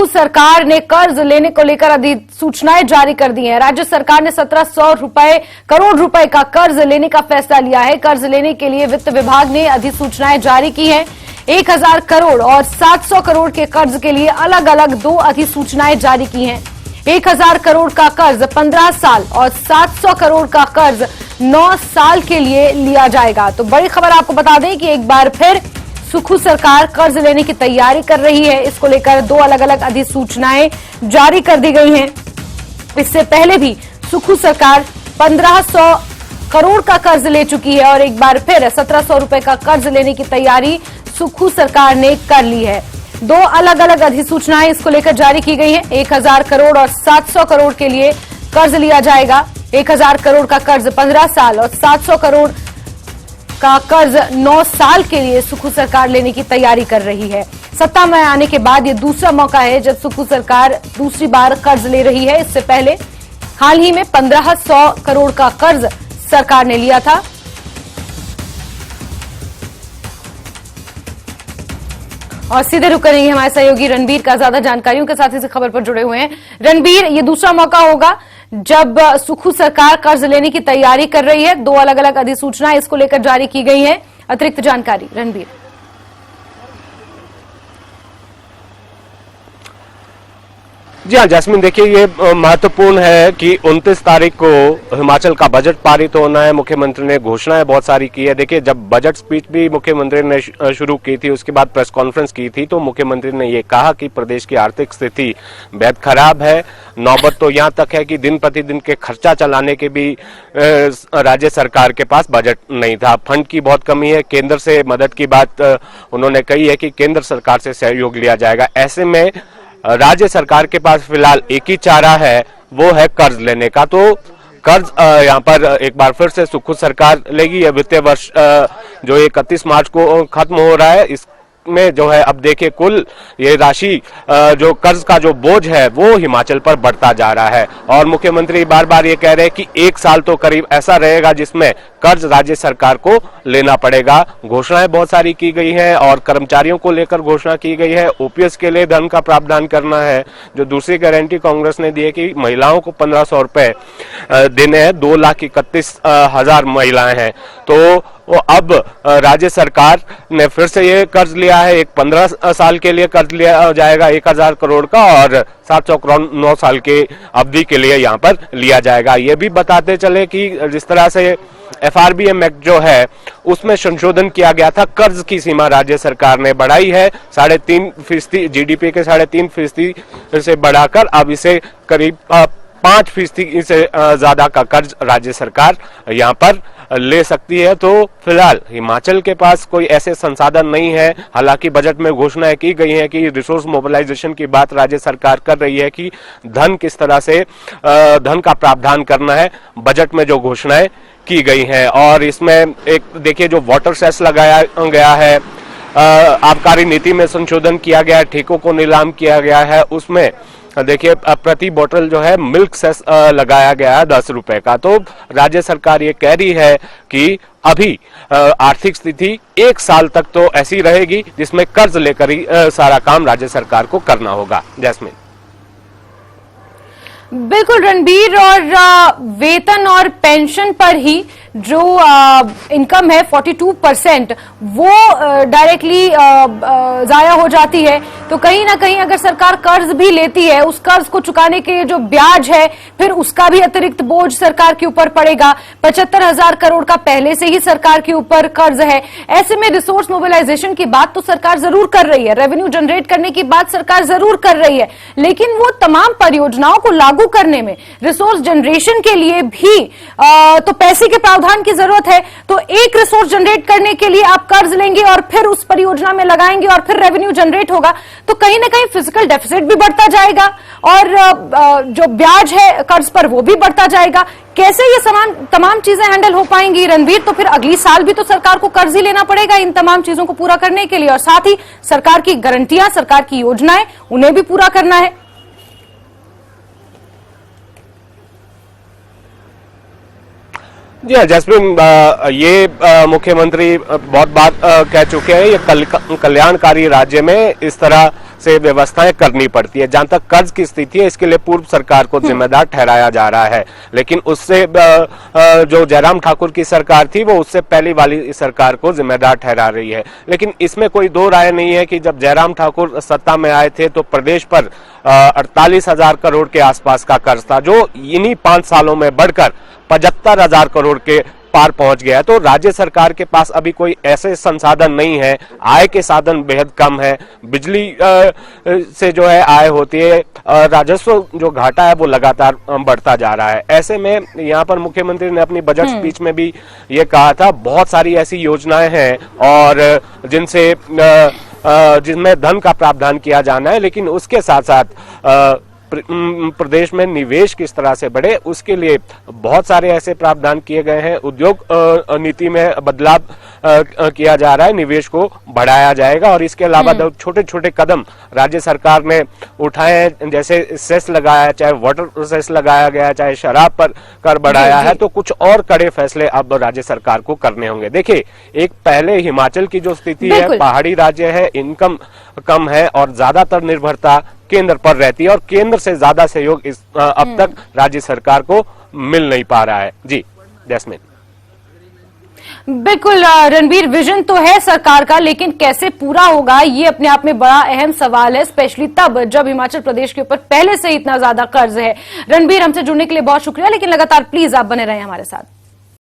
सरकार ने कर्ज लेने को लेकर अधिसूचनाएं जारी कर दी हैं। राज्य सरकार ने 1700 करोड़ रुपए का कर्ज लेने का फैसला लिया है। कर्ज लेने के लिए वित्त विभाग ने अधिसूचनाएं जारी की हैं। 1000 करोड़ और 700 करोड़ के कर्ज के लिए अलग अलग 2 अधिसूचनाएं जारी की हैं। 1000 करोड़ का कर्ज 15 साल और 700 करोड़ का कर्ज 9 साल के लिए लिया जाएगा। तो बड़ी खबर आपको बता दें कि एक बार फिर सुखू सरकार कर्ज लेने की तैयारी कर रही है। इसको लेकर 2 अलग अलग अधिसूचनाएं जारी कर दी गई हैं। इससे पहले भी सुखू सरकार 1500 करोड़ का कर्ज ले चुकी है और एक बार फिर 1700 रुपए का कर्ज लेने की तैयारी सुखू सरकार ने कर ली है। 2 अलग अलग अधिसूचनाएं इसको लेकर जारी की गई हैं। 1000 करोड़ और 700 करोड़ के लिए कर्ज लिया जाएगा। 1000 करोड़ का कर्ज 15 साल और 700 करोड़ का कर्ज 9 साल के लिए सुखू सरकार लेने की तैयारी कर रही है। सत्ता में आने के बाद ये दूसरा मौका है जब सुखू सरकार दूसरी बार कर्ज ले रही है। इससे पहले हाल ही में 1500 करोड़ का कर्ज सरकार ने लिया था। और सीधे रुक करेंगे हमारे सहयोगी रणबीर का ज्यादा जानकारियों के साथ इस खबर पर जुड़े हुए हैं। रणबीर, ये दूसरा मौका होगा जब सुखू सरकार कर्ज लेने की तैयारी कर रही है। 2 अलग अलग अधिसूचनाएं इसको लेकर जारी की गई है। अतिरिक्त जानकारी रणबीर। जी हाँ जैस्मिन, देखिए ये महत्वपूर्ण है कि 29 तारीख को हिमाचल का बजट पारित होना है। मुख्यमंत्री ने घोषणाएं बहुत सारी की है। देखिए जब बजट स्पीच भी मुख्यमंत्री ने शुरू की थी, उसके बाद प्रेस कॉन्फ्रेंस की थी, तो मुख्यमंत्री ने ये कहा कि प्रदेश की आर्थिक स्थिति बेहद खराब है। नौबत तो यहाँ तक है कि दिन प्रतिदिन के खर्चा चलाने के भी राज्य सरकार के पास बजट नहीं था। फंड की बहुत कमी है। केंद्र से मदद की बात उन्होंने कही है कि केंद्र सरकार से सहयोग लिया जाएगा। ऐसे में राज्य सरकार के पास फिलहाल एक ही चारा है, वो है कर्ज लेने का। तो कर्ज यहाँ पर एक बार फिर से सुखू सरकार लेगी। यह वित्तीय वर्ष जो 31 मार्च को खत्म हो रहा है, इसमें जो है अब देखिए कुल ये राशि जो कर्ज का जो बोझ है वो हिमाचल पर बढ़ता जा रहा है। और मुख्यमंत्री बार बार ये कह रहे हैं कि 1 साल तो करीब ऐसा रहेगा जिसमें कर्ज राज्य सरकार को लेना पड़ेगा। घोषणाएं बहुत सारी की गई हैं और कर्मचारियोों को लेकर घोषणा की गई है। ओपीएस के लिए धन का प्रावधान करना है। जो दूसरी गारंटी कांग्रेस ने दी है कि महिलाओं को 1500 रुपए देने हैं। 2,31,000 महिलाएं हैं। तो वो अब राज्य सरकार ने फिर से ये कर्ज लिया है। एक 15 साल के लिए कर्ज लिया जाएगा 1000 करोड़ का और 700 करोड़ 9 साल के अवधि के लिए यहाँ पर लिया जाएगा। ये भी बताते चले कि जिस तरह से FRBM एक्ट जो है उसमें संशोधन किया गया था, कर्ज की सीमा राज्य सरकार ने बढ़ाई है 3.5% GDP के 3.5% से बढ़ाकर अब इसे करीब 5% से ज्यादा का कर्ज राज्य सरकार यहाँ पर ले सकती है। तो फिलहाल हिमाचल के पास कोई ऐसे संसाधन नहीं है। हालांकि बजट में घोषणाएं की गई है कि रिसोर्स मोबिलाइजेशन की बात राज्य सरकार कर रही है कि धन किस तरह से धन का प्रावधान करना है। बजट में जो घोषणाएं की गई हैं और इसमें एक देखिए जो वाटर सेस लगाया गया है, आबकारी नीति में संशोधन किया गया है, ठेकों को नीलाम किया गया है। उसमें देखिए प्रति बोतल जो है मिल्क सेस लगाया गया है 10 रुपए का। तो राज्य सरकार ये कह रही है कि अभी आर्थिक स्थिति 1 साल तक तो ऐसी रहेगी जिसमें कर्ज लेकर ही सारा काम राज्य सरकार को करना होगा। जैस्मिन। बिल्कुल रणबीर, और वेतन और पेंशन पर ही जो इनकम है 42% वो डायरेक्टली जाया हो जाती है। तो कहीं ना कहीं अगर सरकार कर्ज भी लेती है, उस कर्ज को चुकाने के जो ब्याज है फिर उसका भी अतिरिक्त बोझ सरकार के ऊपर पड़ेगा। 75,000 करोड़ का पहले से ही सरकार के ऊपर कर्ज है। ऐसे में रिसोर्स मोबिलाइजेशन की बात तो सरकार जरूर कर रही है, रेवेन्यू जनरेट करने की बात सरकार जरूर कर रही है, लेकिन वो तमाम परियोजनाओं को लागू करने में रिसोर्स जनरेशन के लिए भी तो पैसे के प्रावधान की जरूरत है। तो एक रिसोर्स जनरेट करने के लिए आप कर्ज लेंगे और फिर उस परियोजना में लगाएंगे और फिर रेवेन्यू जनरेट होगा, तो कहीं ना कहीं फिजिकल डेफिसिट भी बढ़ता जाएगा और जो ब्याज है कर्ज पर वो भी बढ़ता जाएगा। कैसे ये तमाम चीजें हैंडल हो पाएंगी रणबीर? तो फिर अगली साल भी तो सरकार को कर्ज ही लेना पड़ेगा इन तमाम चीजों को पूरा करने के लिए, और साथ ही सरकार की गारंटियां, सरकार की योजनाएं, उन्हें भी पूरा करना है। जी हाँ जैस्मिन, ये मुख्यमंत्री बहुत बार कह चुके हैं, ये कल्याणकारी राज्य में इस तरह से व्यवस्थाएं करनी पड़ती है। जहां तक कर्ज की स्थिति है, इसके लिए पूर्व सरकार को जिम्मेदार ठहराया जा रहा है, लेकिन उससे जो जयराम ठाकुर की सरकार थी वो उससे पहली वाली सरकार को जिम्मेदार ठहरा रही है। लेकिन इसमें कोई दो राय नहीं है कि जब जयराम ठाकुर सत्ता में आए थे तो प्रदेश पर 48,000 करोड़ के आसपास का कर्ज था, जो इन्हीं 5 सालों में बढ़कर 75,000 करोड़ के पार पहुंच गया। तो राज्य सरकार के पास अभी कोई ऐसे संसाधन नहीं है, आय के साधन बेहद कम है, बिजली से जो है आय होती है, राजस्व जो घाटा है वो लगातार बढ़ता जा रहा है। ऐसे में यहाँ पर मुख्यमंत्री ने अपनी बजट स्पीच में भी ये कहा था, बहुत सारी ऐसी योजनाएं हैं और जिनमें धन का प्रावधान किया जाना है, लेकिन उसके साथ साथ प्रदेश में निवेश किस तरह से बढ़े उसके लिए बहुत सारे ऐसे प्रावधान किए गए हैं। उद्योग नीति में बदलाव किया जा रहा है, निवेश को बढ़ाया जाएगा और इसके अलावा छोटे छोटे कदम राज्य सरकार ने उठाए हैं, जैसे सेस लगाया, चाहे वाटर सेस लगाया गया, चाहे शराब पर कर बढ़ाया है, तो कुछ और कड़े फैसले अब राज्य सरकार को करने होंगे। देखिए, एक पहले हिमाचल की जो स्थिति है, पहाड़ी राज्य है, इनकम कम है और ज्यादातर निर्भरता केंद्र पर रहती है और केंद्र से ज्यादा सहयोग अब तक राज्य सरकार को मिल नहीं पा रहा है। जी जैस्मिन। बिल्कुल रणबीर, विजन तो है सरकार का, लेकिन कैसे पूरा होगा ये अपने आप में बड़ा अहम सवाल है, स्पेशली तब जब हिमाचल प्रदेश के ऊपर पहले से इतना ज्यादा कर्ज है। रणबीर, हमसे जुड़ने के लिए बहुत शुक्रिया, लेकिन लगातार प्लीज आप बने रहें हमारे साथ।